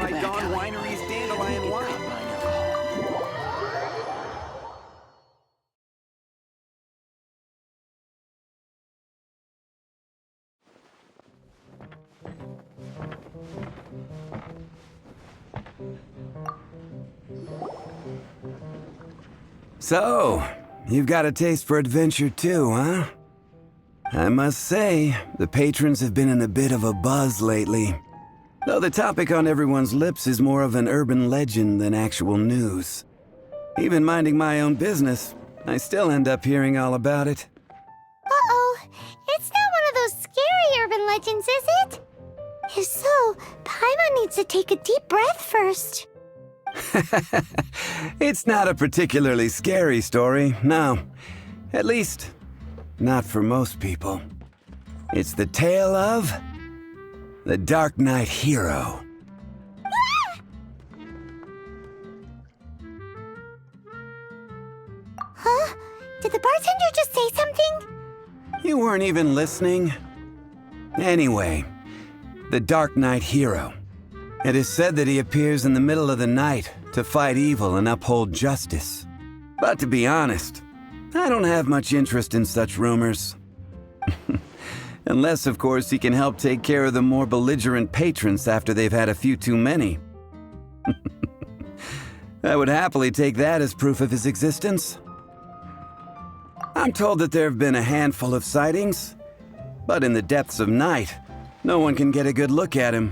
try Dawn Winery's Dandelion Wine. So, you've got a taste for adventure too, huh? I must say, the patrons have been in a bit of a buzz lately. Though the topic on everyone's lips is more of an urban legend than actual news. Even minding my own business, I still end up hearing all about it. Uh-oh, it's not one of those scary urban legends, is it? If so, Paimon needs to take a deep breath first. It's not a particularly scary story, no. At least, not for most people. It's the tale of the Dark Knight Hero. Huh? Did the bartender just say something? You weren't even listening? Anyway, the Dark Knight Hero. It is said that he appears in the middle of the night to fight evil and uphold justice. But to be honest, I don't have much interest in such rumors. Unless, of course, he can help take care of the more belligerent patrons after they've had a few too many. I would happily take that as proof of his existence. I'm told that there have been a handful of sightings, but in the depths of night, no one can get a good look at him.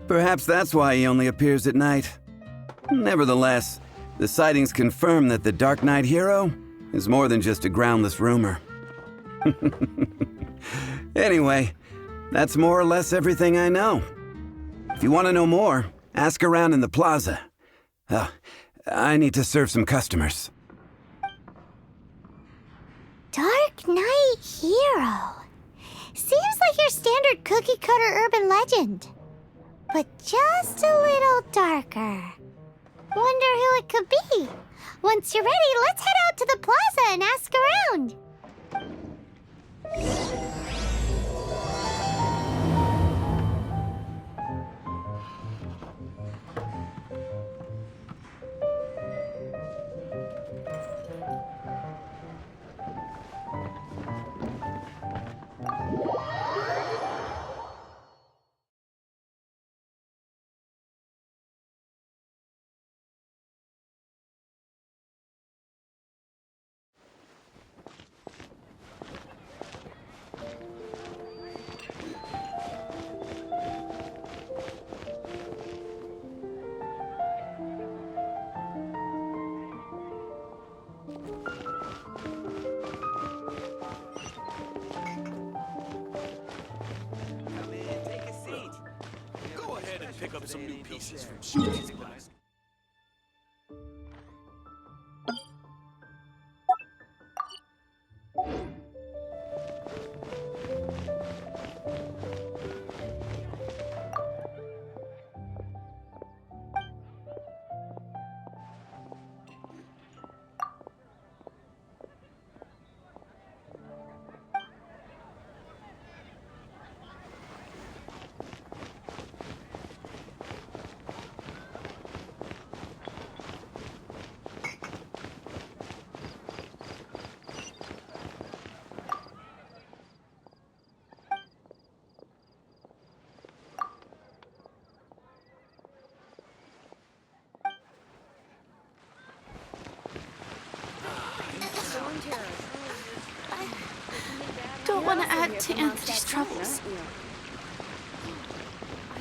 Perhaps that's why he only appears at night. Nevertheless, the sightings confirm that the Dark Knight Hero is more than just a groundless rumor. Anyway, that's more or less everything I know. If you want to know more, ask around in the plaza. I need to serve some customers. Dark Knight Hero. Seems like your standard cookie-cutter urban legend. But just a little darker. Wonder who it could be. Once you're ready, let's head out to the plaza and ask around. Pick up some new pieces from Shooty's glass. Don't want to add to Anthony's troubles.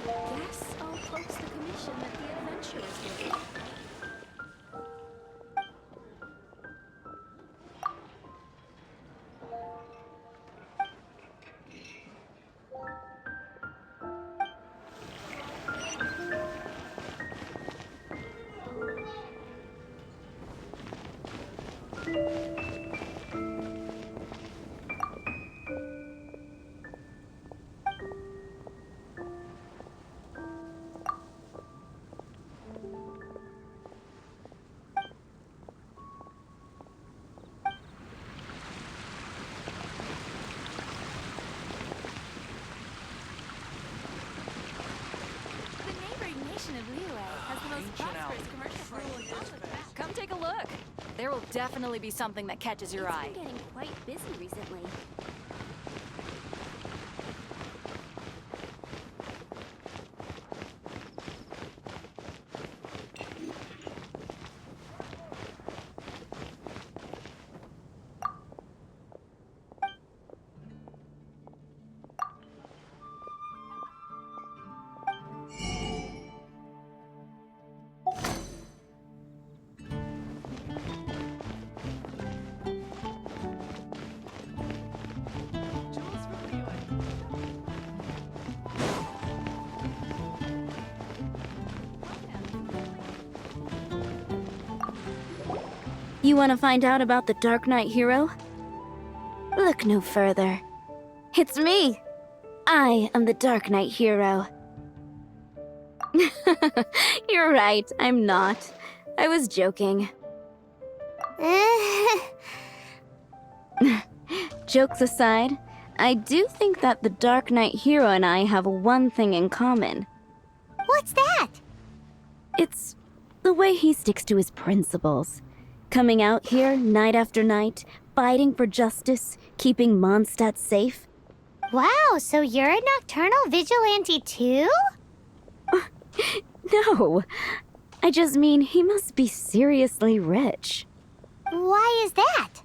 I guess I'll post the commission that the adventure is getting. will definitely be something that catches your eye. It's been getting quite busy recently. You want to find out about the Dark Knight hero? Look no further. It's me! I am the Dark Knight hero. You're right, I'm not. I was joking. Jokes aside, I do think that the Dark Knight hero and I have one thing in common. What's that? It's the way he sticks to his principles. Coming out here night after night, fighting for justice, keeping Mondstadt safe. Wow, so you're a nocturnal vigilante too? No, I just mean he must be seriously rich. Why is that?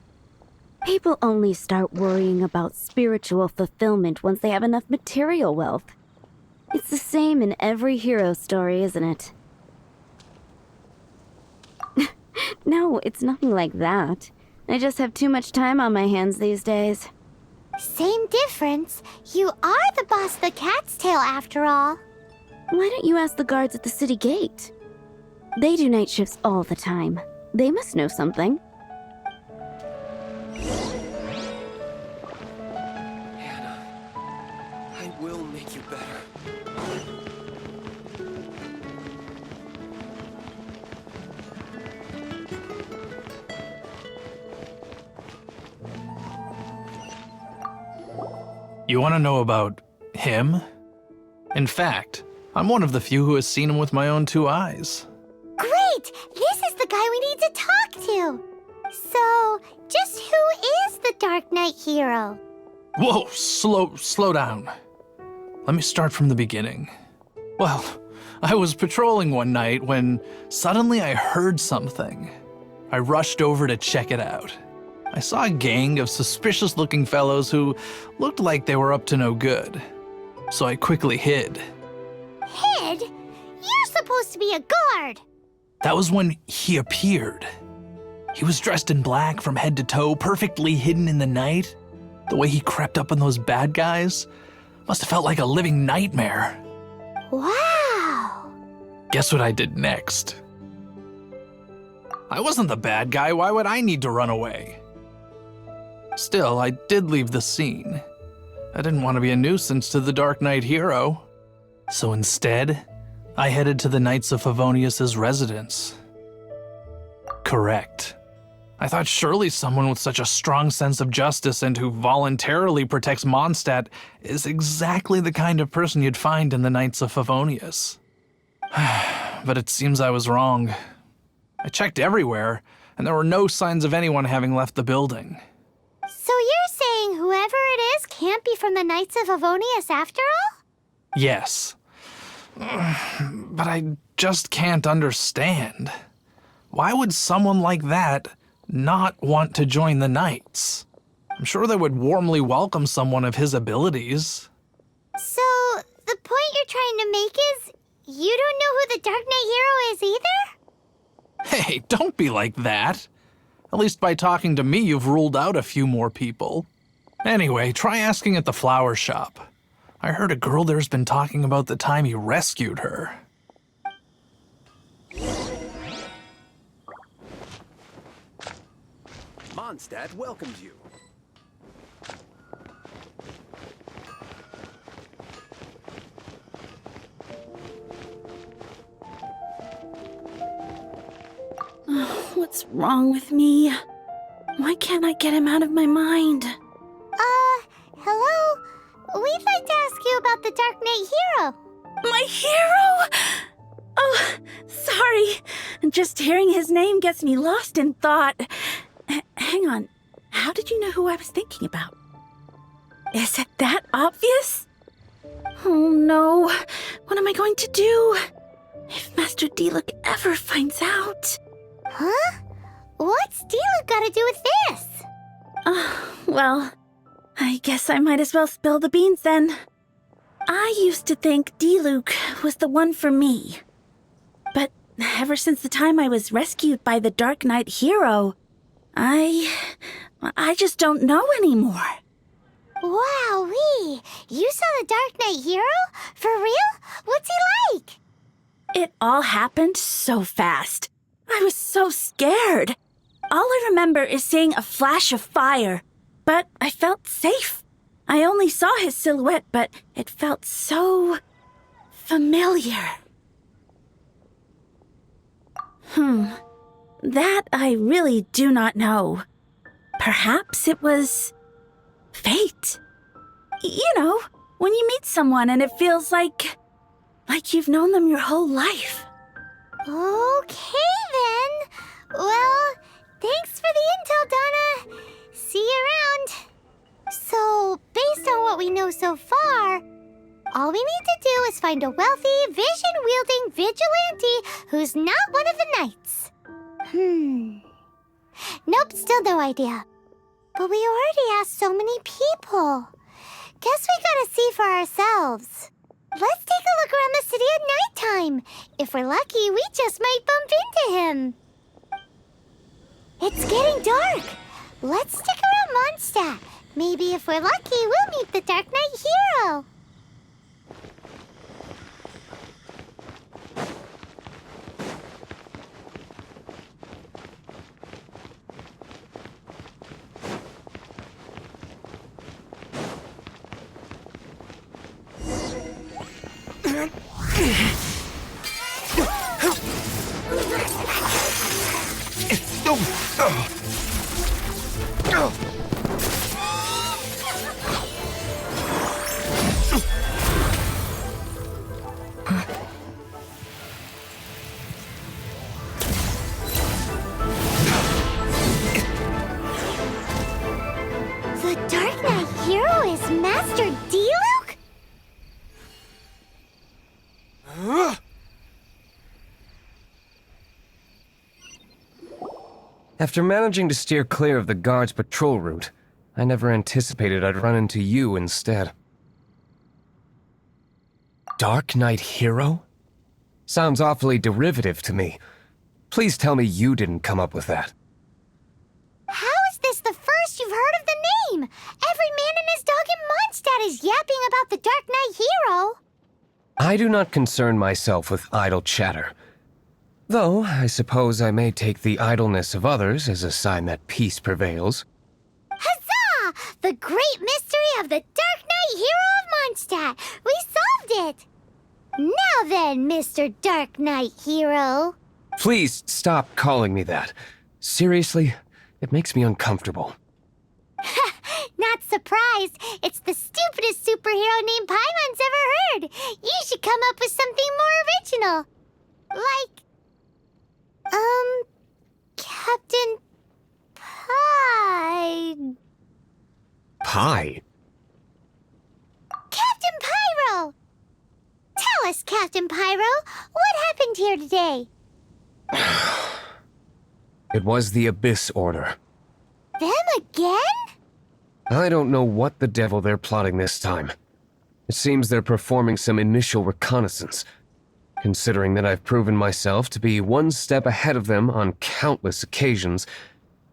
People only start worrying about spiritual fulfillment once they have enough material wealth. It's the same in every hero story, isn't it? No, it's nothing like that. I just have too much time on my hands these days. Same difference. You are the boss of the Cat's Tail after all. Why don't you ask the guards at the city gate? They do night shifts all the time. They must know something. Hannah, I will make you better. You want to know about him? In fact, I'm one of the few who has seen him with my own 2 eyes. Great! This is the guy we need to talk to. So, just who is the Dark Knight hero? Whoa, slow down. Let me start from the beginning. Well, I was patrolling one night when suddenly I heard something. I rushed over to check it out. I saw a gang of suspicious-looking fellows who looked like they were up to no good. So I quickly hid. Hid? You're supposed to be a guard. That was when he appeared. He was dressed in black from head to toe, perfectly hidden in the night. The way he crept up on those bad guys must have felt like a living nightmare. Wow. Guess what I did next? I wasn't the bad guy. Why would I need to run away? Still, I did leave the scene. I didn't want to be a nuisance to the Dark Knight hero. So instead, I headed to the Knights of Favonius' residence. Correct. I thought surely someone with such a strong sense of justice and who voluntarily protects Mondstadt is exactly the kind of person you'd find in the Knights of Favonius. But it seems I was wrong. I checked everywhere, and there were no signs of anyone having left the building. So you're saying whoever it is can't be from the Knights of Favonius after all? Yes. But I just can't understand. Why would someone like that not want to join the Knights? I'm sure they would warmly welcome someone of his abilities. So, the point you're trying to make is you don't know who the Dark Knight hero is either? Hey, don't be like that. At least by talking to me, you've ruled out a few more people. Anyway, try asking at the flower shop. I heard a girl there's been talking about the time he rescued her. Mondstadt welcomes you. What's wrong with me? Why can't I get him out of my mind? Hello? We'd like to ask you about the Dark Knight hero. My hero? Oh, sorry. Just hearing his name gets me lost in thought. Hang on. How did you know who I was thinking about? Is it that obvious? Oh no. What am I going to do? If Master Diluc ever finds out. Huh? What's Diluc got to do with this? Well, I guess I might as well spill the beans then. I used to think Diluc was the one for me. But ever since the time I was rescued by the Dark Knight hero, I just don't know anymore. Wowee! You saw the Dark Knight hero? For real? What's he like? It all happened so fast. I was so scared. All I remember is seeing a flash of fire, but I felt safe. I only saw his silhouette, but it felt so familiar. That I really do not know. Perhaps it was fate. You know, when you meet someone and it feels like you've known them your whole life. Okay then. Well, thanks for the intel, Donna. See you around. So, based on what we know so far, all we need to do is find a wealthy, vision-wielding vigilante who's not one of the knights. Nope, still no idea. But we already asked so many people. Guess we gotta see for ourselves. Let's take a look around the city at nighttime. If we're lucky, we just might bump into him. It's getting dark. Let's stick around Mondstadt. Maybe if we're lucky, we'll meet the Dark Knight hero. The Dark Knight hero is Master Diluc? After managing to steer clear of the guard's patrol route, I never anticipated I'd run into you instead. Dark Knight hero? Sounds awfully derivative to me. Please tell me you didn't come up with that. How is this the first you've heard of the name? Every man and his dog in Mondstadt is yapping about the Dark Knight hero. I do not concern myself with idle chatter. Though, I suppose I may take the idleness of others as a sign that peace prevails. Huzzah! The great mystery of the Dark Knight hero of Mondstadt! We solved it! Now then, Mr. Dark Knight hero. Please stop calling me that. Seriously, it makes me uncomfortable. Not surprised. It's the stupidest superhero name Paimon's ever heard. You should come up with something more original. Like, Captain Pie. Pie? Captain Pyro! Tell us, Captain Pyro, what happened here today? It was the Abyss Order. Them again? I don't know what the devil they're plotting this time. It seems they're performing some initial reconnaissance. Considering that I've proven myself to be one step ahead of them on countless occasions,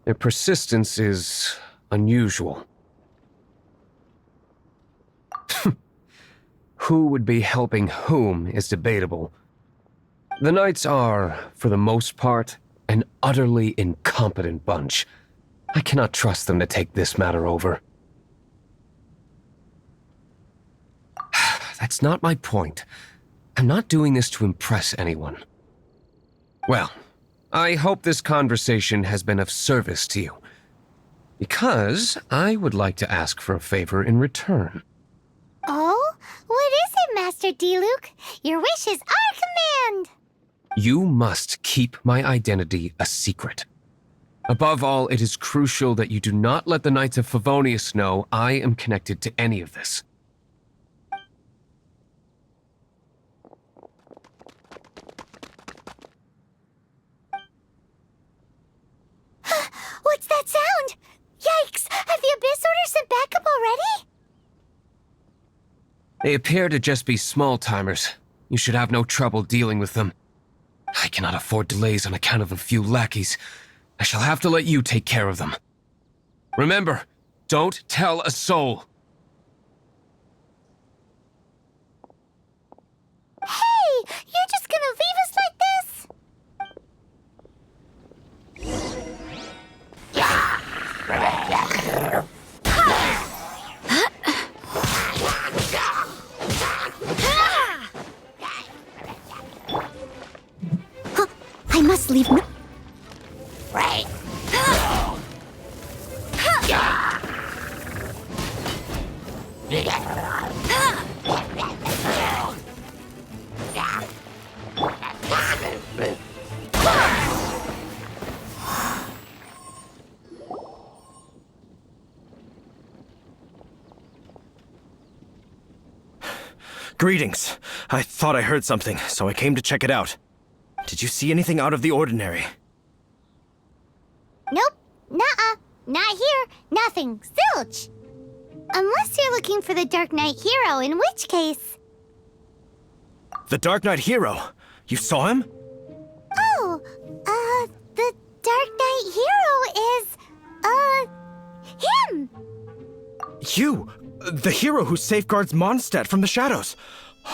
their persistence is unusual. Who would be helping whom is debatable. The Knights are, for the most part, an utterly incompetent bunch. I cannot trust them to take this matter over. That's not my point. I'm not doing this to impress anyone. Well, I hope this conversation has been of service to you. Because I would like to ask for a favor in return. Oh? What is it, Master Diluc? Your wish is our command! You must keep my identity a secret. Above all, it is crucial that you do not let the Knights of Favonius know I am connected to any of this. What's that sound? Yikes! Have the Abyss Order sent backup already? They appear to just be small-timers. You should have no trouble dealing with them. I cannot afford delays on account of a few lackeys. I shall have to let you take care of them. Remember, don't tell a soul. Hey! You're just gonna leave us like this? I must leave no... Right. Greetings. I thought I heard something, so I came to check it out. Did you see anything out of the ordinary? Nope. Nuh-uh. Not here. Nothing. Zilch. Unless you're looking for the Dark Knight hero, in which case... The Dark Knight hero? You saw him? Oh, the Dark Knight hero is, him! You! The hero who safeguards Mondstadt from the shadows.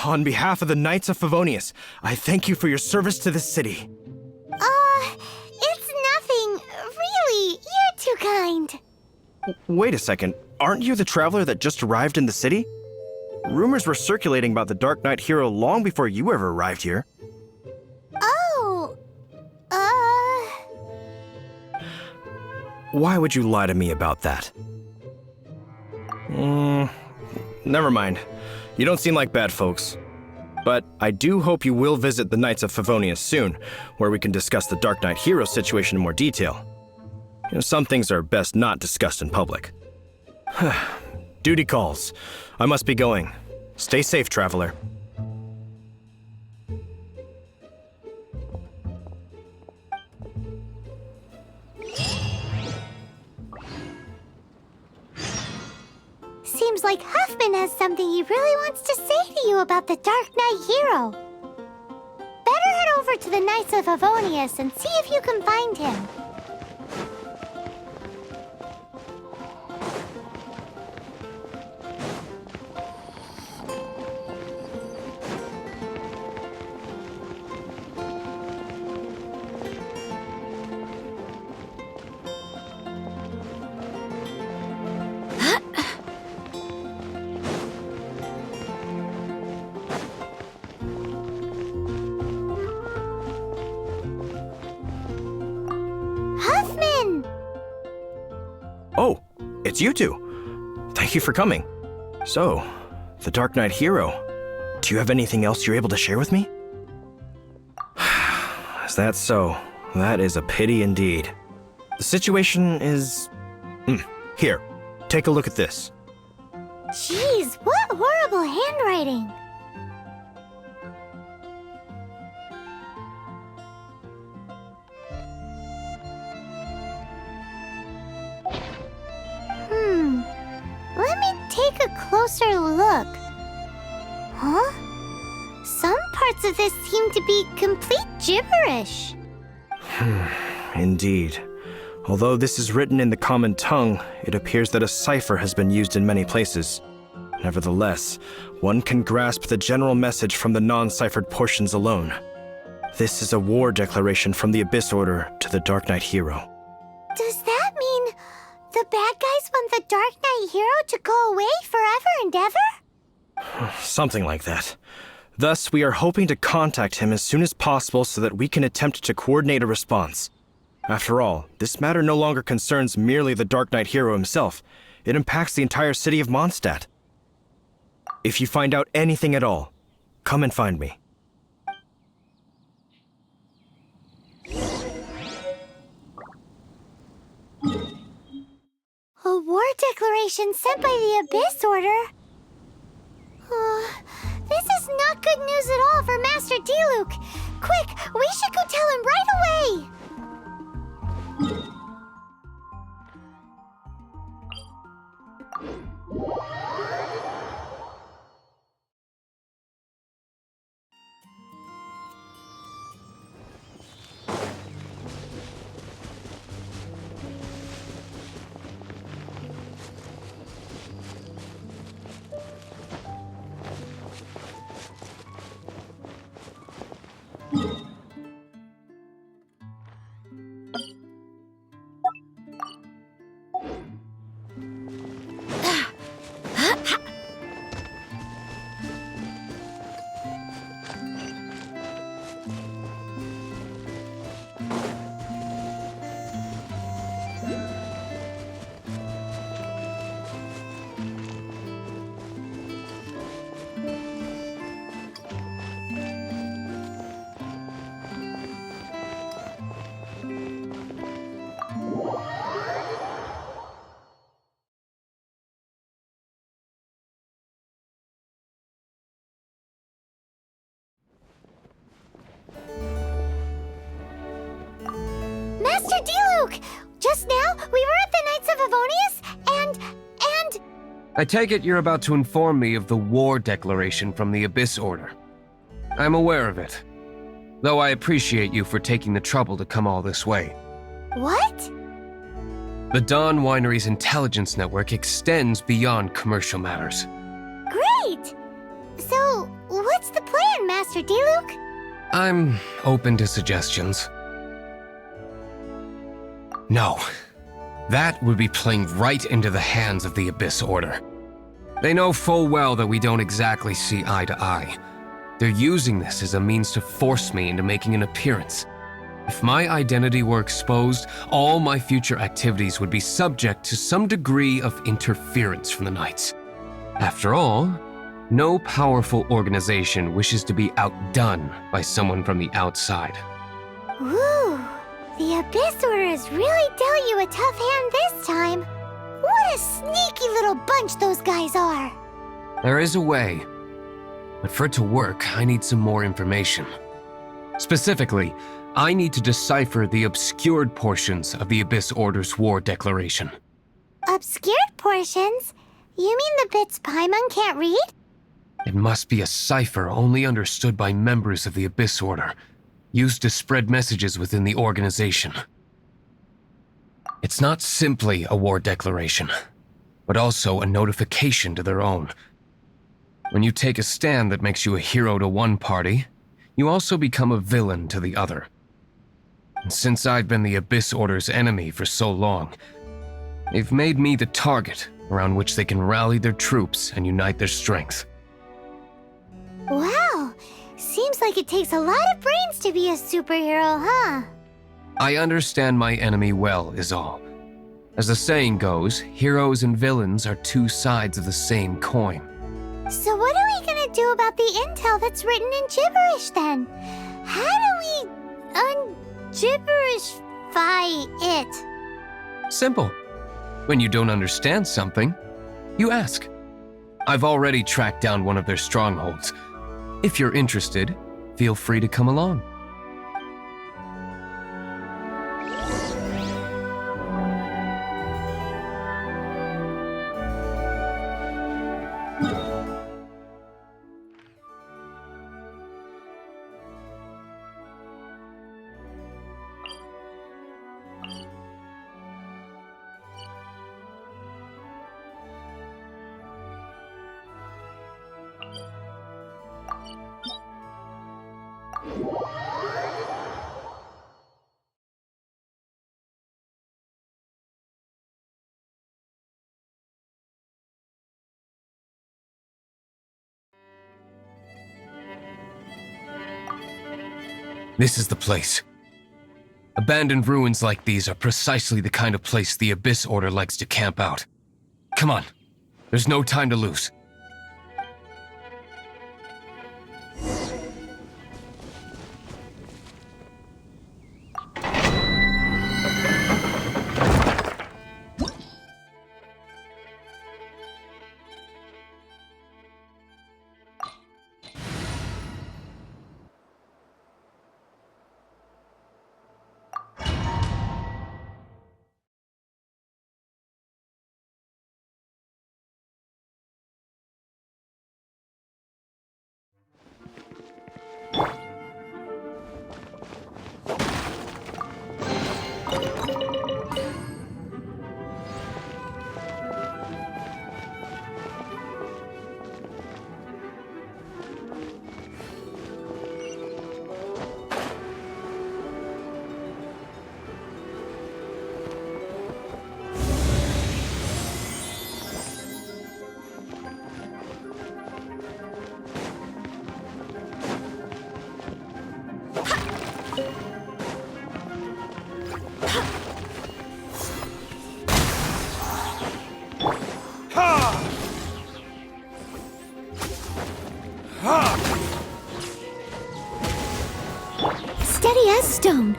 On behalf of the Knights of Favonius, I thank you for your service to this city. It's nothing. Really, you're too kind. Wait a second. Aren't you the traveler that just arrived in the city? Rumors were circulating about the Dark Knight hero long before you ever arrived here. Oh, Why would you lie to me about that? Never mind. You don't seem like bad folks. But I do hope you will visit the Knights of Favonius soon, where we can discuss the Dark Knight hero situation in more detail. You know, some things are best not discussed in public. Duty calls. I must be going. Stay safe, traveler. seems like Huffman has something he really wants to say to you about the Dark Knight hero. Better head over to the Knights of Favonius and see if you can find him. Oh, it's you two. Thank you for coming. So, the Dark Knight hero. Do you have anything else you're able to share with me? Is that so? That is a pity indeed. The situation is... Here, take a look at this. Jeez, what horrible handwriting. Let me take a closer look. Huh? Some parts of this seem to be complete gibberish. Indeed. Although this is written in the common tongue, it appears that a cipher has been used in many places. Nevertheless, one can grasp the general message from the non-ciphered portions alone. This is a war declaration from the Abyss Order to the Dark Knight hero. Does that mean the bad guys want the Dark Knight hero to go away forever and ever? Something like that. Thus, we are hoping to contact him as soon as possible so that we can attempt to coordinate a response. After all, this matter no longer concerns merely the Dark Knight hero himself. It impacts the entire city of Mondstadt. If you find out anything at all, come and find me. A war declaration sent by the Abyss Order? This is not good news at all for Master Diluc. Quick, we should go tell him right away! Master Diluc! Just now, we were at the Knights of Favonius, and... I take it you're about to inform me of the war declaration from the Abyss Order. I'm aware of it, though I appreciate you for taking the trouble to come all this way. What? The Dawn Winery's intelligence network extends beyond commercial matters. Great! So, what's the plan, Master Diluc? I'm open to suggestions. No. That would be playing right into the hands of the Abyss Order. They know full well that we don't exactly see eye to eye. They're using this as a means to force me into making an appearance. If my identity were exposed, all my future activities would be subject to some degree of interference from the Knights. After all, no powerful organization wishes to be outdone by someone from the outside. Ooh, the Abyss Order has really dealt you a tough hand this time. What a sneaky little bunch those guys are. There is a way, but for it to work, I need some more information. Specifically, I need to decipher the obscured portions of the Abyss Order's war declaration. Obscured portions? You mean the bits Paimon can't read? It must be a cipher only understood by members of the Abyss Order, used to spread messages within the organization. It's not simply a war declaration, but also a notification to their own. When you take a stand that makes you a hero to one party, you also become a villain to the other. And since I've been the Abyss Order's enemy for so long, they've made me the target around which they can rally their troops and unite their strength. Wow, seems like it takes a lot of brains to be a superhero, huh? I understand my enemy well, is all. As the saying goes, heroes and villains are two sides of the same coin. So what are we gonna do about the intel that's written in gibberish then? How do we un-gibberishify it? Simple. When you don't understand something, you ask. I've already tracked down one of their strongholds. If you're interested, feel free to come along. This is the place. Abandoned ruins like these are precisely the kind of place the Abyss Order likes to camp out. Come on, there's no time to lose. stone.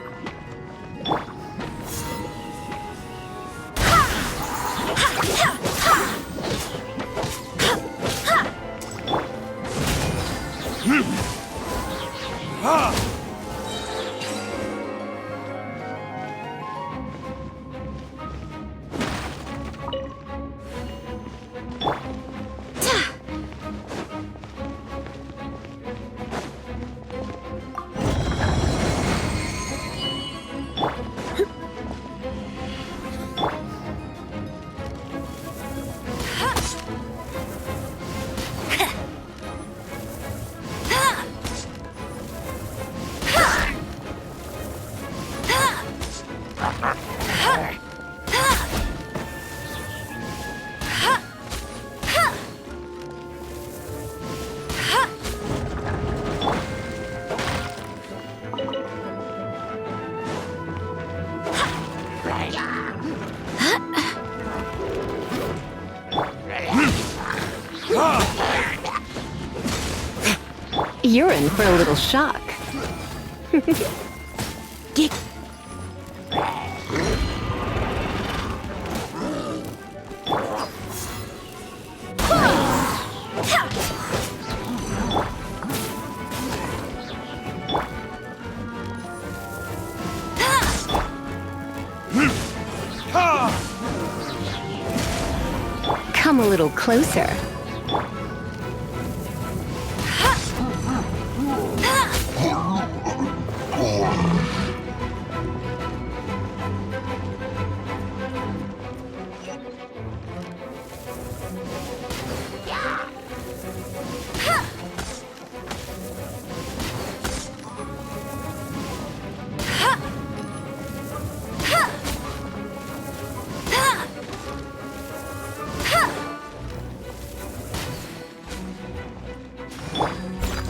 You're in for a little shock. Come a little closer.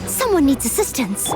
Someone needs assistance.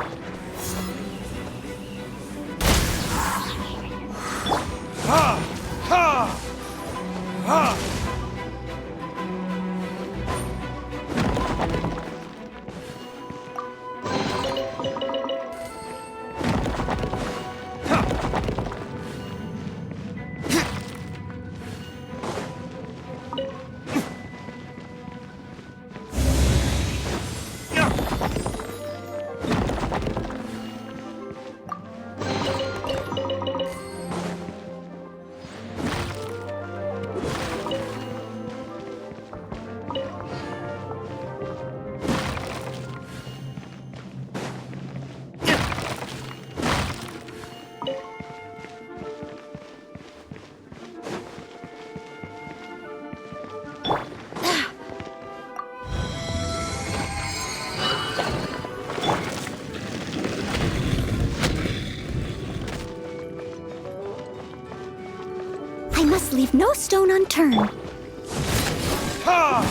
I must leave no stone unturned. I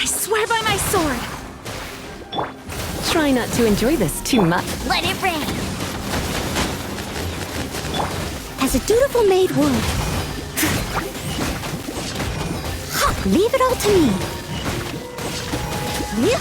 swear by my sword! Try not to enjoy this too much. Let it rain. As a dutiful maid would. Leave it all to me.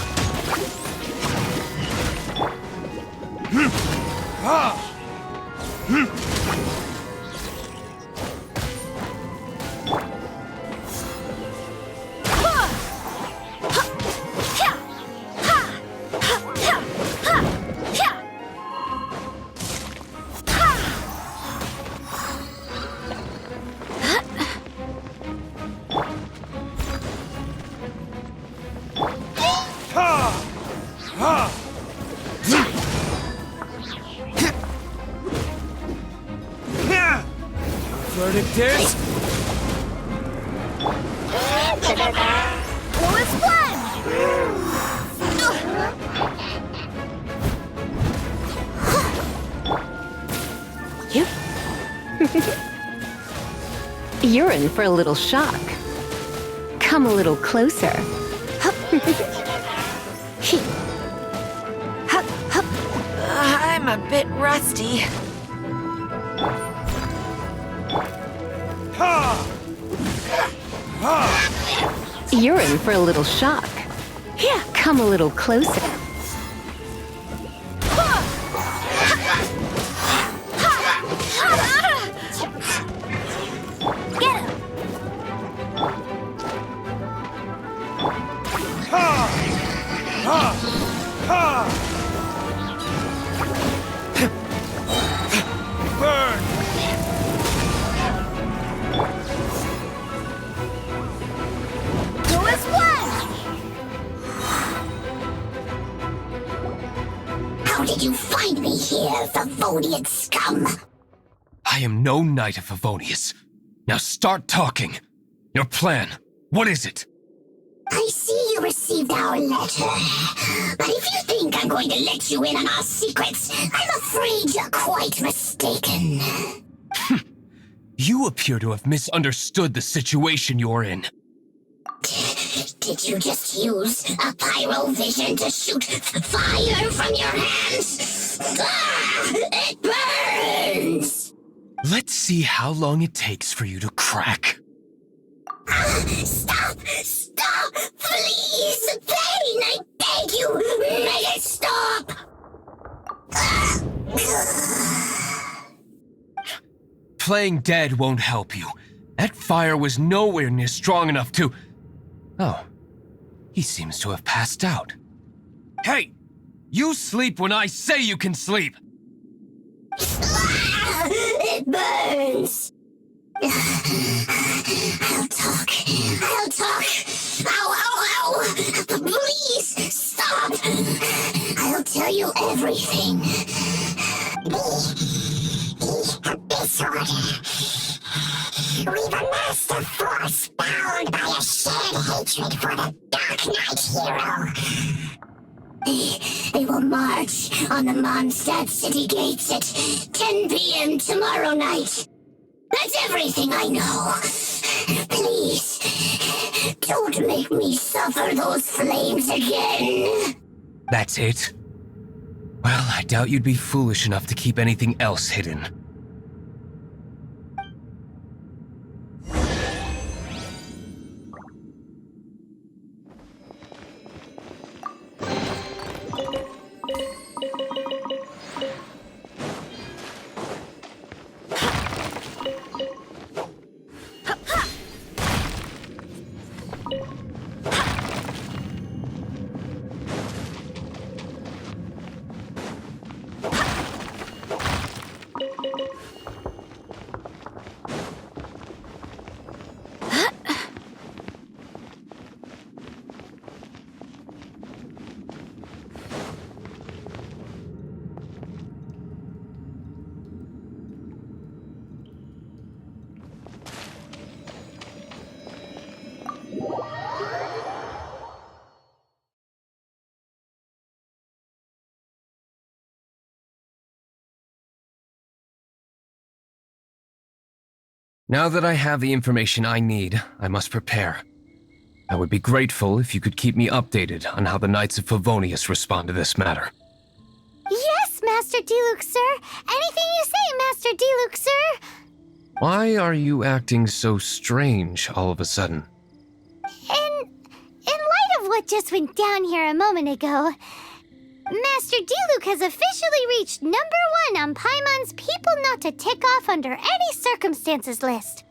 Verdict is... Full sponge! You're in for a little shock. Come a little closer. I'm a bit rusty. You're in for a little shock. Here. Come a little closer. Get him! Go as one! How did you find me here, Favonian scum? I am no knight of Favonius. Now start talking. Your plan, what is it? I see you received our letter. But if you think I'm going to let you in on our secrets, I'm afraid you're quite mistaken. You appear to have misunderstood the situation you're in. Did you just use a pyrovision to shoot fire from your hands? Ah, it burns! Let's see how long it takes for you to crack. Stop! Stop! Please! Pain! I beg you! Make it stop! Playing dead won't help you. That fire was nowhere near strong enough to... Oh, he seems to have passed out. Hey! You sleep when I say you can sleep! It burns! I'll talk. I'll talk. Ow, ow, ow! Please, stop! I'll tell you everything. Disorder. We've amassed a force bound by a shared hatred for the Dark Knight hero. They will march on the Mondstadt city gates at 10 p.m. tomorrow night. That's everything I know. Please, don't make me suffer those flames again. That's it? Well, I doubt you'd be foolish enough to keep anything else hidden. Now that I have the information I need, I must prepare. I would be grateful if you could keep me updated on how the Knights of Favonius respond to this matter. Yes, Master Diluc, sir. Anything you say, Master Diluc, sir. Why are you acting so strange all of a sudden? In light of what just went down here a moment ago, Master Diluc has officially reached #1 on Paimon's people not to tick off under any circumstances list.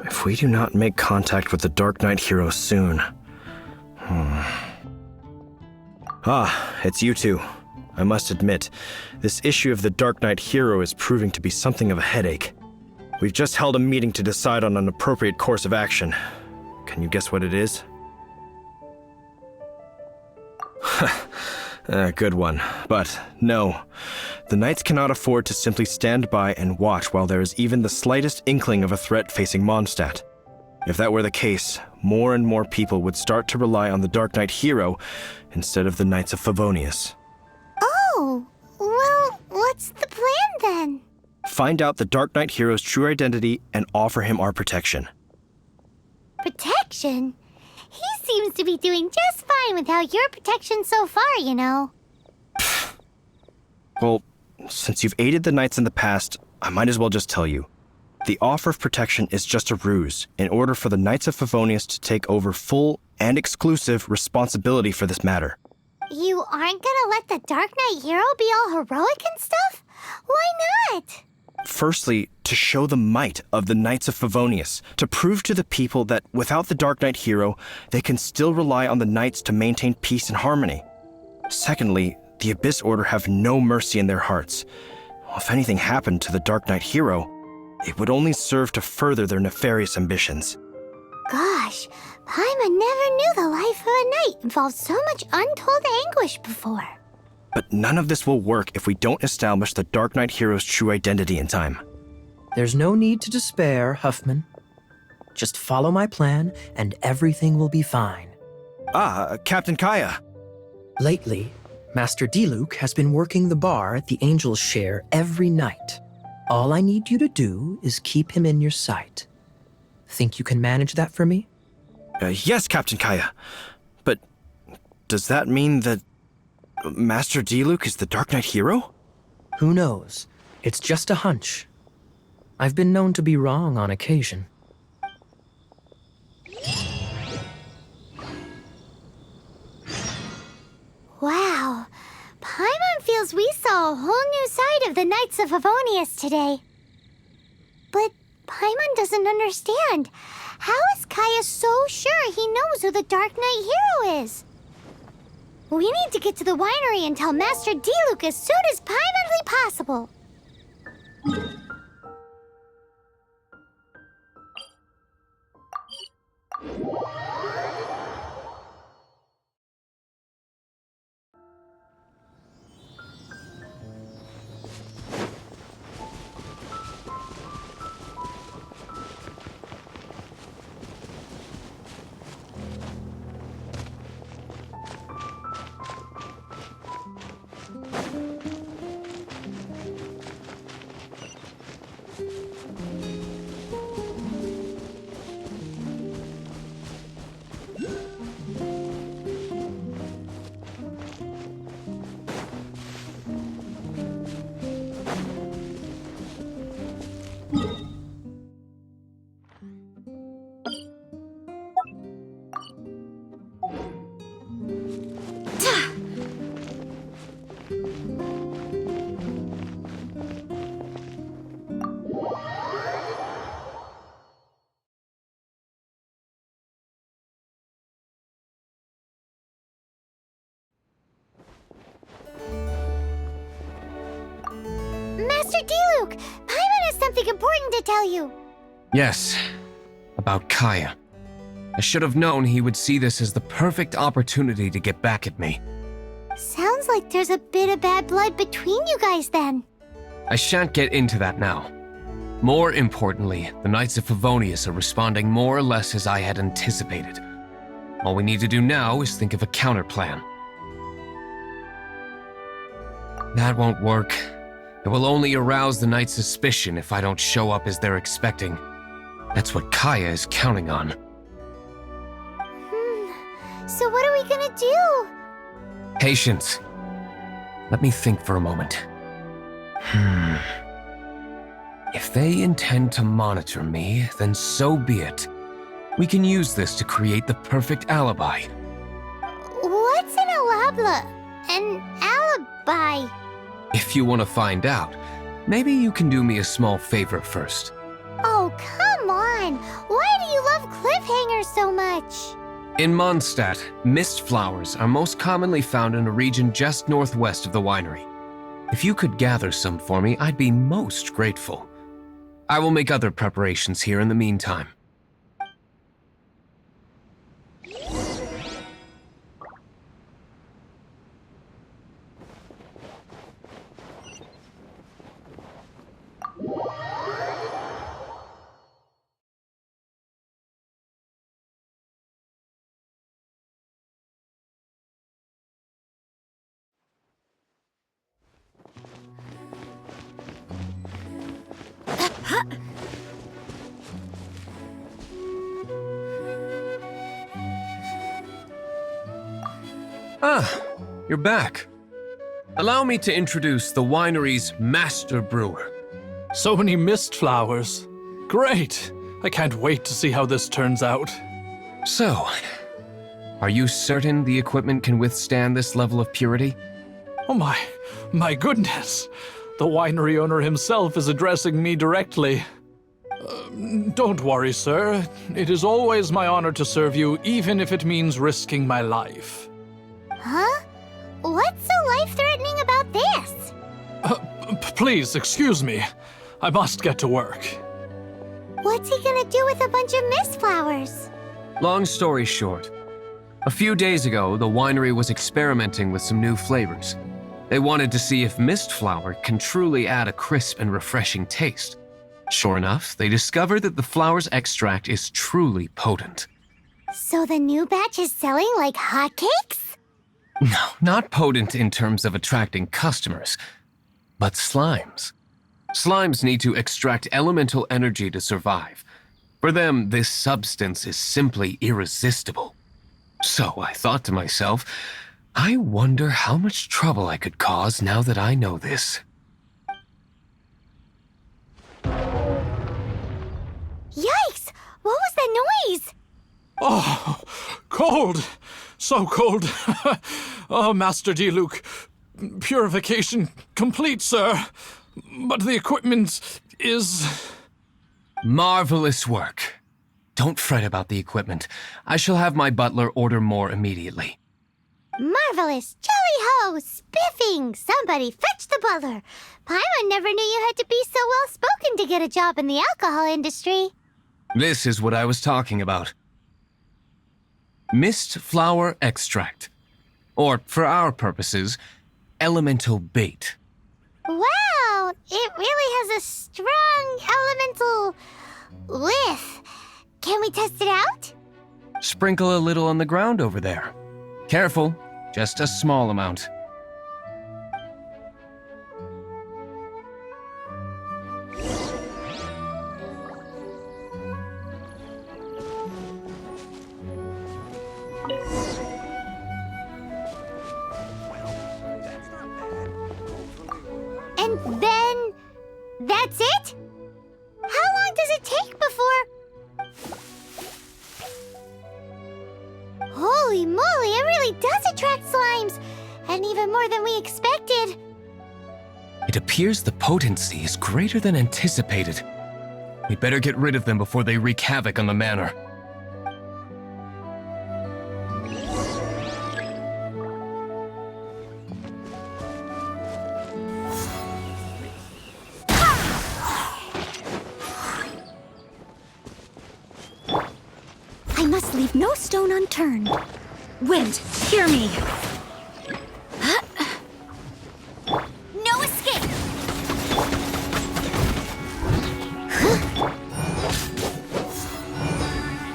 If we do not make contact with the Dark Knight hero soon... Ah, it's you two. I must admit, this issue of the Dark Knight hero is proving to be something of a headache. We've just held a meeting to decide on an appropriate course of action. Can you guess what it is? Good one. But no, The Knights cannot afford to simply stand by and watch while there is even the slightest inkling of a threat facing Mondstadt. If that were the case, more and more people would start to rely on the Dark Knight hero instead of the Knights of Favonius. Oh, well, what's the plan then? Find out the Dark Knight hero's true identity and offer him our protection. Protection? He seems to be doing just fine without your protection so far, you know. Well, since you've aided the Knights in the past, I might as well just tell you. The offer of protection is just a ruse in order for the Knights of Favonius to take over full and exclusive responsibility for this matter. You aren't gonna let the Dark Knight hero be all heroic and stuff? Why not? Firstly, to show the might of the Knights of Favonius, to prove to the people that without the Dark Knight hero, they can still rely on the Knights to maintain peace and harmony. Secondly, the Abyss Order have no mercy in their hearts. If anything happened to the Dark Knight hero, it would only serve to further their nefarious ambitions. Gosh, Paimon never knew the life of a knight involved so much untold anguish before. But none of this will work if we don't establish the Dark Knight hero's true identity in time. There's no need to despair, Huffman. Just follow my plan and everything will be fine. Captain Kaya. Lately, Master Diluc has been working the bar at the Angel's Share every night. All I need you to do is keep him in your sight. Think you can manage that for me? Yes, Captain Kaya. But does that mean that Master Diluc is the Dark Knight hero? Who knows? It's just a hunch. I've been known to be wrong on occasion. Wow. Paimon feels we saw a whole new side of the Knights of Favonius today. But Paimon doesn't understand. How is Kaya so sure he knows who the Dark Knight hero is? We need to get to the winery and tell Master Diluc as soon as Paimonly possible. Master Diluc, Paimon has something important to tell you. Yes, about Kaya. I should have known he would see this as the perfect opportunity to get back at me. Sounds like there's a bit of bad blood between you guys then. I shan't get into that now. More importantly, the Knights of Favonius are responding more or less as I had anticipated. All we need to do now is think of a counterplan. That won't work. It will only arouse the Knights' suspicion if I don't show up as they're expecting. That's what Kaya is counting on. So what are we gonna do? Patience. Let me think for a moment. If they intend to monitor me, then so be it. We can use this to create the perfect alibi. What's an alabla? An alibi? If you want to find out, maybe you can do me a small favor first. Oh, come on! Why do you love cliffhangers so much? In Mondstadt, mist flowers are most commonly found in a region just northwest of the winery. If you could gather some for me, I'd be most grateful. I will make other preparations here in the meantime. Ah, you're back. Allow me to introduce the winery's master brewer. So many mist flowers. Great. I can't wait to see how this turns out. So, are you certain the equipment can withstand this level of purity? Oh my goodness. The winery owner himself is addressing me directly. Don't worry, sir. It is always my honor to serve you, even if it means risking my life. Huh? What's so life-threatening about this? Please, excuse me. I must get to work. What's he gonna do with a bunch of mist flowers? Long story short, a few days ago, the winery was experimenting with some new flavors. They wanted to see if mist flower can truly add a crisp and refreshing taste. Sure enough, they discovered that the flower's extract is truly potent. So the new batch is selling like hotcakes? No, not potent in terms of attracting customers, but slimes. Slimes need to extract elemental energy to survive. For them, this substance is simply irresistible. So I thought to myself, I wonder how much trouble I could cause now that I know this. Yikes! What was that noise? Oh, cold! So cold! Oh, Master Diluc, purification complete, sir. But the equipment is... Marvelous work. Don't fret about the equipment. I shall have my butler order more immediately. Marvelous! Jolly-ho! Spiffing! Somebody fetch the butler! Paimon never knew you had to be so well-spoken to get a job in the alcohol industry. This is what I was talking about. Mist flower extract. Or, for our purposes, elemental bait. Wow! It really has a strong elemental whiff. Can we test it out? Sprinkle a little on the ground over there. Careful, just a small amount. And then... that's it? How long does it take before... Holy moly, it really does attract slimes! And even more than we expected. It appears the potency is greater than anticipated. We better get rid of them before they wreak havoc on the manor. I must leave no stone unturned. Wind, hear me. No escape!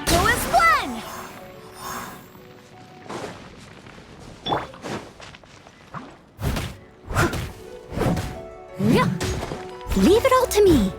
Go as one! Leave it all to me.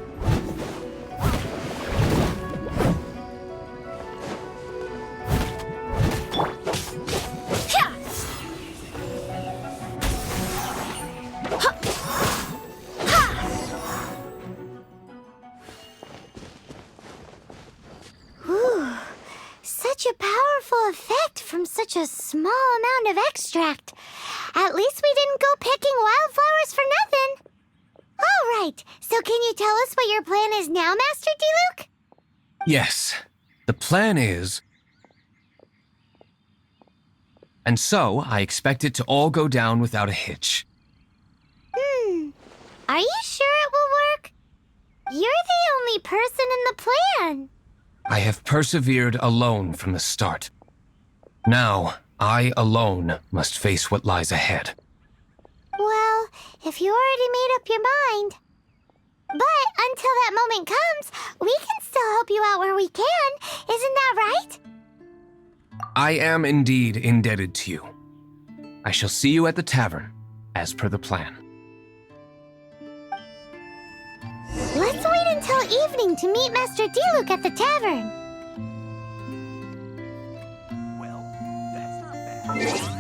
Such a powerful effect from such a small amount of extract. At least we didn't go picking wildflowers for nothing. All right, so can you tell us what your plan is now, Master Diluc? Yes, the plan is... And so, I expect it to all go down without a hitch. Are you sure it will work? You're the only person in the plan. I have persevered alone from the start. Now, I alone must face what lies ahead. Well, if you already made up your mind. But until that moment comes, we can still help you out where we can. Isn't that right? I am indeed indebted to you. I shall see you at the tavern, as per the plan. Let's wait until evening to meet Master Diluc at the tavern. Well, that's not bad.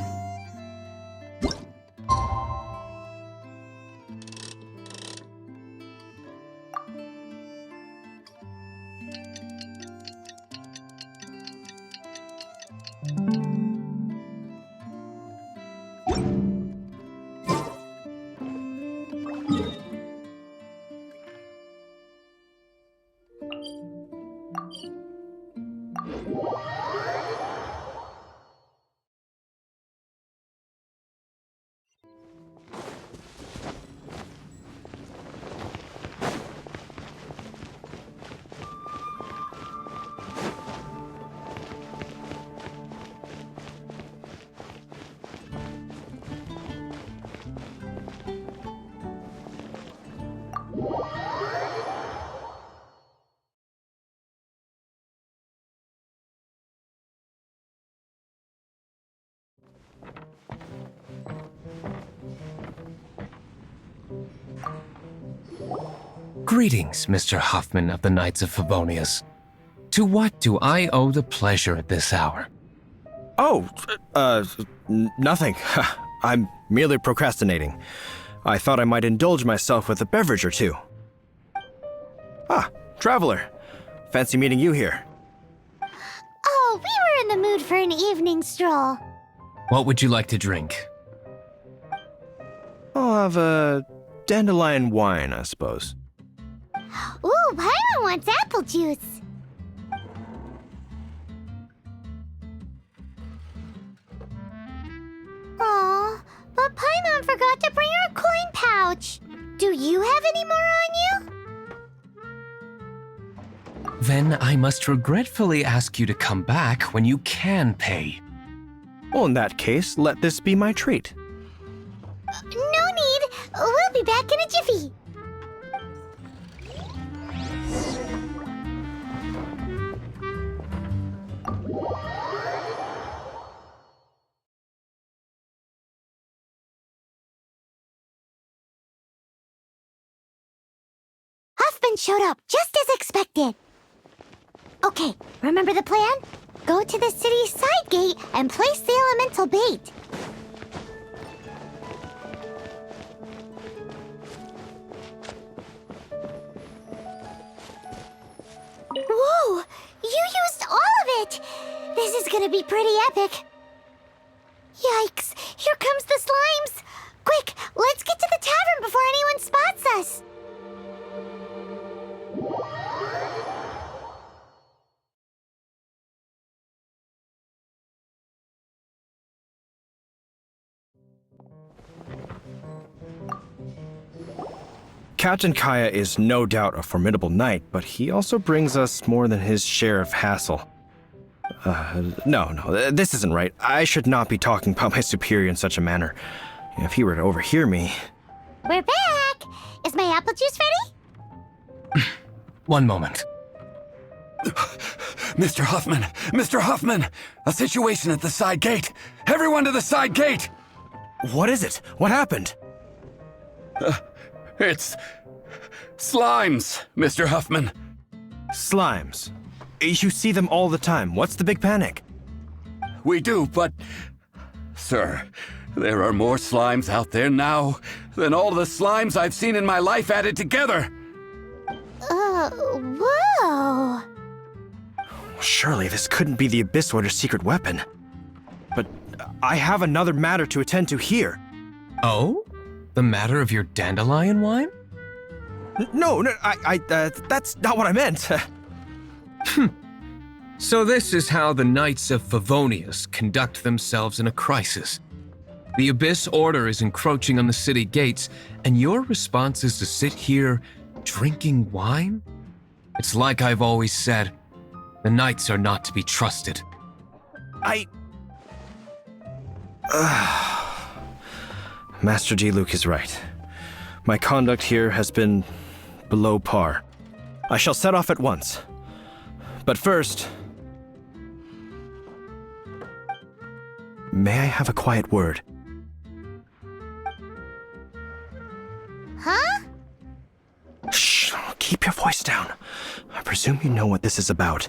Greetings, Mr. Huffman of the Knights of Favonius. To what do I owe the pleasure at this hour? Oh, nothing. I'm merely procrastinating. I thought I might indulge myself with a beverage or two. Ah, traveler. Fancy meeting you here. Oh, we were in the mood for an evening stroll. What would you like to drink? I'll have a dandelion wine, I suppose. Ooh, Paimon wants apple juice. Aw, but Paimon forgot to bring her coin pouch. Do you have any more on you? Then I must regretfully ask you to come back when you can pay. Well, in that case, let this be my treat. No need. We'll be back in a jiffy. Huffman showed up just as expected. Okay, remember the plan? Go to the city's side gate and place the elemental bait. Whoa! You used all of it! This is gonna be pretty epic. Yikes! Here comes the slimes! Quick, let's get to the tavern before anyone spots us! Captain Kaya is no doubt a formidable knight, but he also brings us more than his share of hassle. No, this isn't right. I should not be talking about my superior in such a manner. If he were to overhear me... We're back! Is my apple juice ready? One moment. Mr. Huffman! Mr. Huffman! A situation at the side gate! Everyone to the side gate! What is it? What happened? It's slimes, Mr. Huffman. Slimes. You see them all the time. What's the big panic? We do, but... Sir, there are more slimes out there now than all the slimes I've seen in my life added together. Whoa. Surely this couldn't be the Abyss Order's secret weapon. But I have another matter to attend to here. Oh? The matter of your dandelion wine? No, that's not what I meant. So this is how the Knights of Favonius conduct themselves in a crisis. The Abyss Order is encroaching on the city gates, and your response is to sit here drinking wine? It's like I've always said, the Knights are not to be trusted. Master Diluc is right. My conduct here has been below par. I shall set off at once. But first... may I have a quiet word? Huh? Shh! keep your voice down. I presume you know what this is about.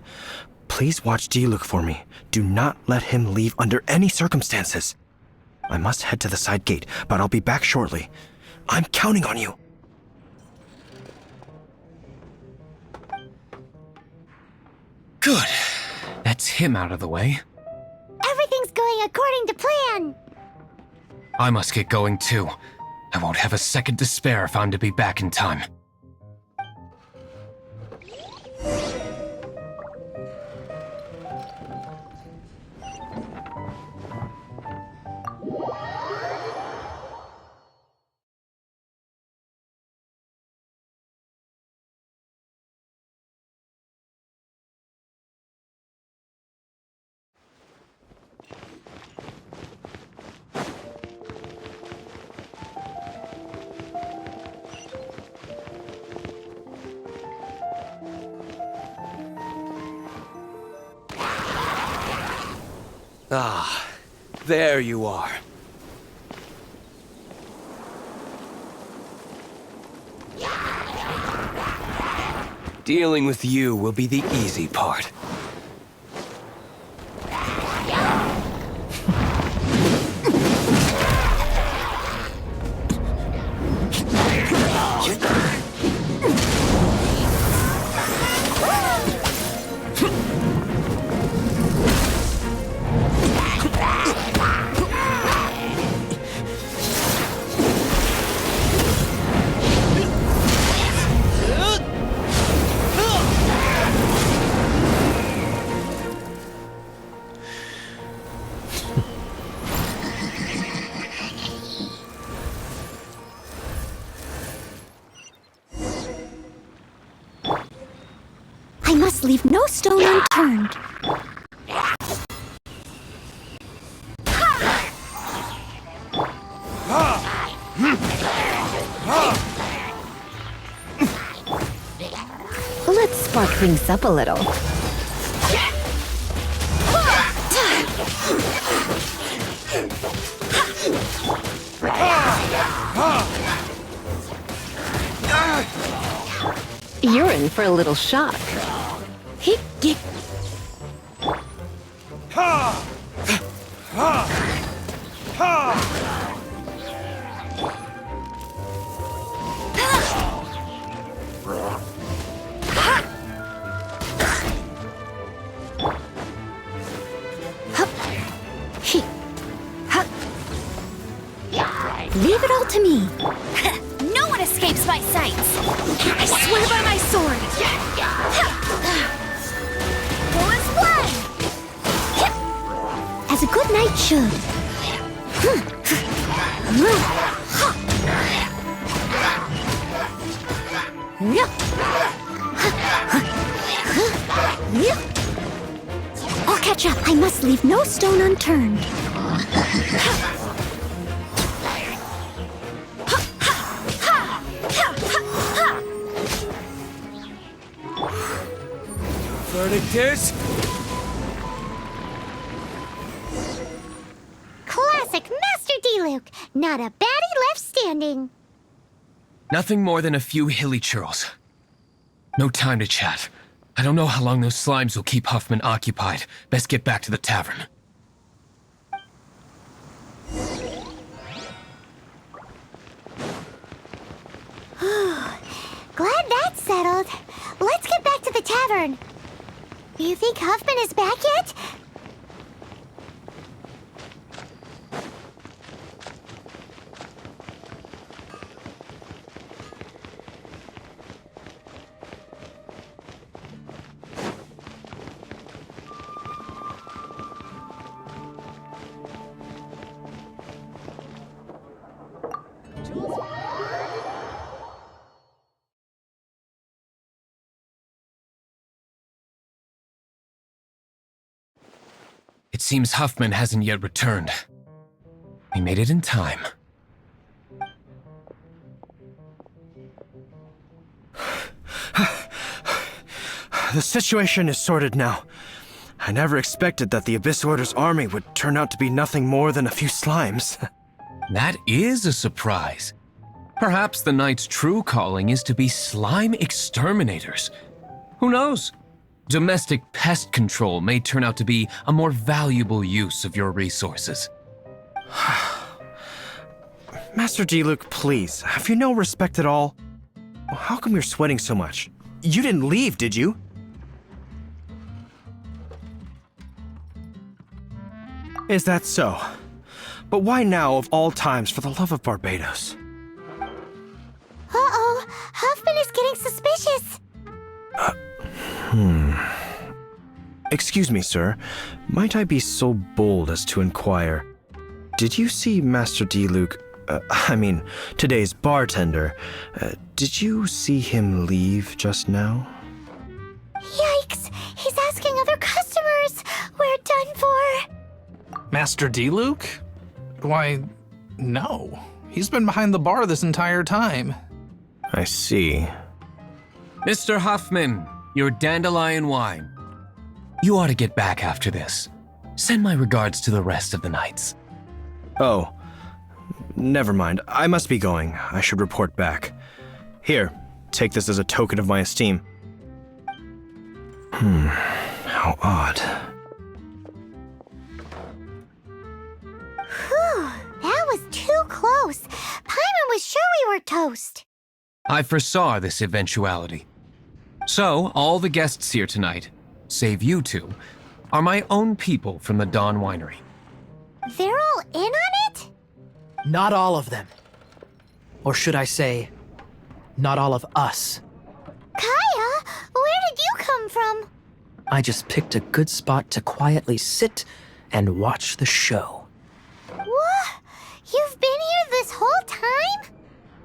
Please watch Diluc for me. Do not let him leave under any circumstances. I must head to the side gate, but I'll be back shortly. I'm counting on you. Good. That's him out of the way. Everything's going according to plan. I must get going too. I won't have a second to spare if I'm to be back in time. Ah, there you are. Dealing with you will be the easy part. I must leave no stone unturned. Let's spark things up a little. You're in for a little shock. Leave it all to me. No one escapes my sights. I swear by my sword. Go as one. As a good knight should. I'll catch up. I must leave no stone unturned. Verdict is... Classic Master Diluc. Not a baddie left standing. Nothing more than a few hilly churls. No time to chat. I don't know how long those slimes will keep Huffman occupied. Best get back to the tavern. Glad that's settled. Let's get back to the tavern. You think Huffman is back yet? It seems Huffman hasn't yet returned. We made it in time. The situation is sorted now. I never expected that the Abyss Order's army would turn out to be nothing more than a few slimes. That is a surprise. Perhaps the Knight's true calling is to be slime exterminators. Who knows? Domestic pest control may turn out to be a more valuable use of your resources. Master Diluc, please, have you no respect at all? How come you're sweating so much? You didn't leave, did you? Is that so? But why now of all times, for the love of Barbados? Uh-oh, Huffman is getting suspicious. Excuse me, sir. Might I be so bold as to inquire, did you see Master Diluc, today's bartender, did you see him leave just now? Yikes, he's asking other customers. We're done for. Master Diluc? Why, no. He's been behind the bar this entire time. I see. Mr. Huffman, your dandelion wine. You ought to get back after this. Send my regards to the rest of the knights. Oh, never mind. I must be going. I should report back. Here, take this as a token of my esteem. How odd. Whew, that was too close. Paimon was sure we were toast. I foresaw this eventuality. So, all the guests here tonight, save you two, are my own people from the Dawn Winery. They're all in on it? Not all of them. Or should I say, not all of us. Kaya, where did you come from? I just picked a good spot to quietly sit and watch the show. What? You've been here this whole time?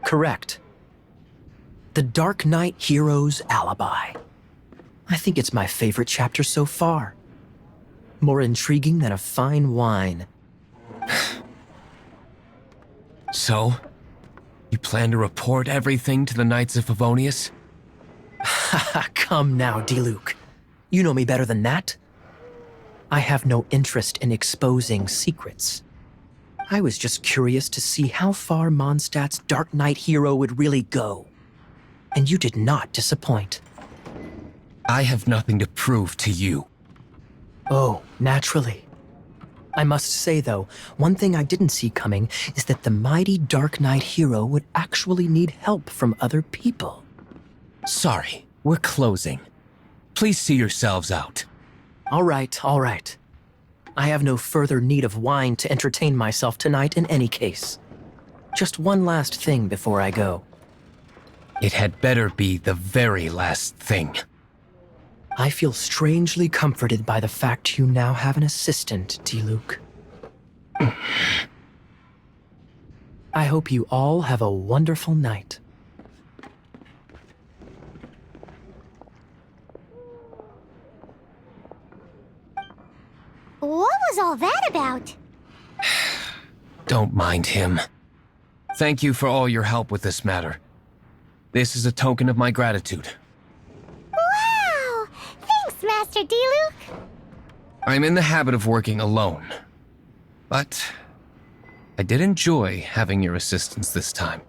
Correct. The Dark Knight Hero's Alibi. I think it's my favorite chapter so far. More intriguing than a fine wine. So, you plan to report everything to the Knights of Favonius? Come now, Diluc. You know me better than that. I have no interest in exposing secrets. I was just curious to see how far Mondstadt's Dark Knight hero would really go. And you did not disappoint. I have nothing to prove to you. Oh, naturally. I must say, though, one thing I didn't see coming is that the mighty Dark Knight hero would actually need help from other people. Sorry, we're closing. Please see yourselves out. All right, all right. I have no further need of wine to entertain myself tonight in any case. Just one last thing before I go. It had better be the very last thing. I feel strangely comforted by the fact you now have an assistant, Diluc. I hope you all have a wonderful night. What was all that about? Don't mind him. Thank you for all your help with this matter. This is a token of my gratitude. Wow! Thanks, Master Diluc. I'm in the habit of working alone. But I did enjoy having your assistance this time.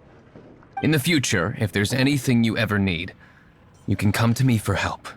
In the future, if there's anything you ever need, you can come to me for help.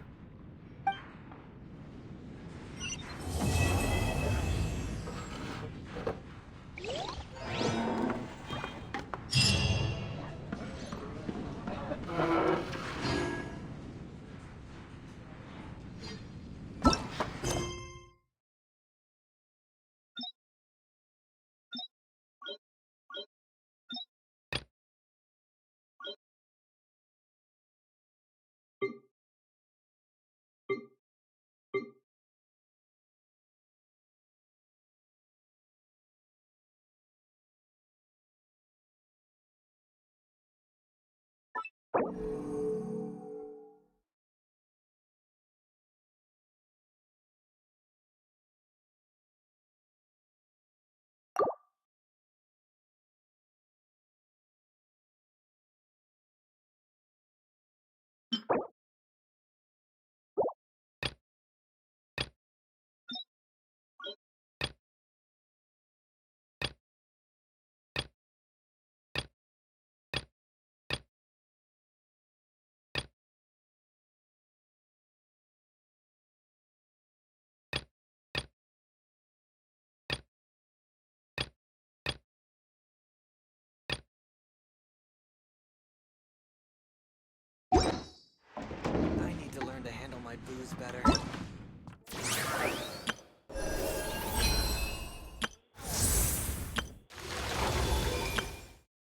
my booze better.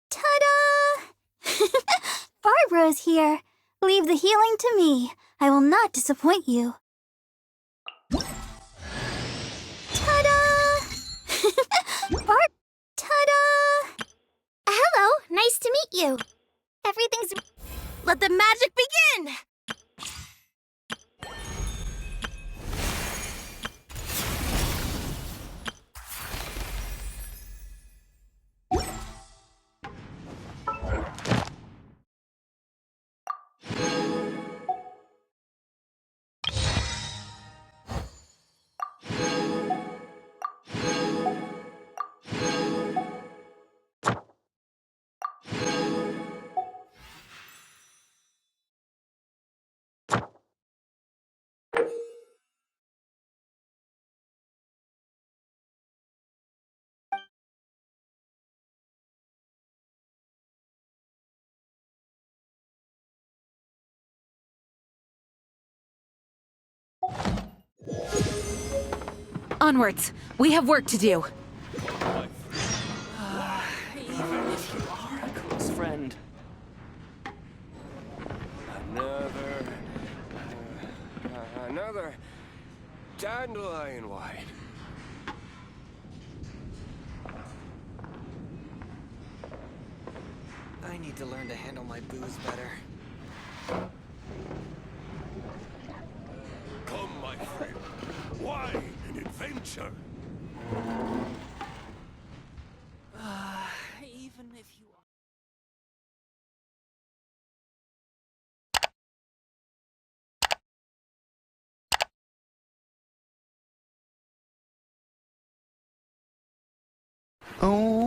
Ta-da! Barbara's here. Leave the healing to me. I will not disappoint you. Ta-da! Ta-da! Hello, nice to meet you. Everything's... Let the magic begin! Onwards. We have work to do. Even if you are a close friend. Another dandelion wine. I need to learn to handle my booze better. Come, my friend. Wine and adventure. Even if you are... Oh,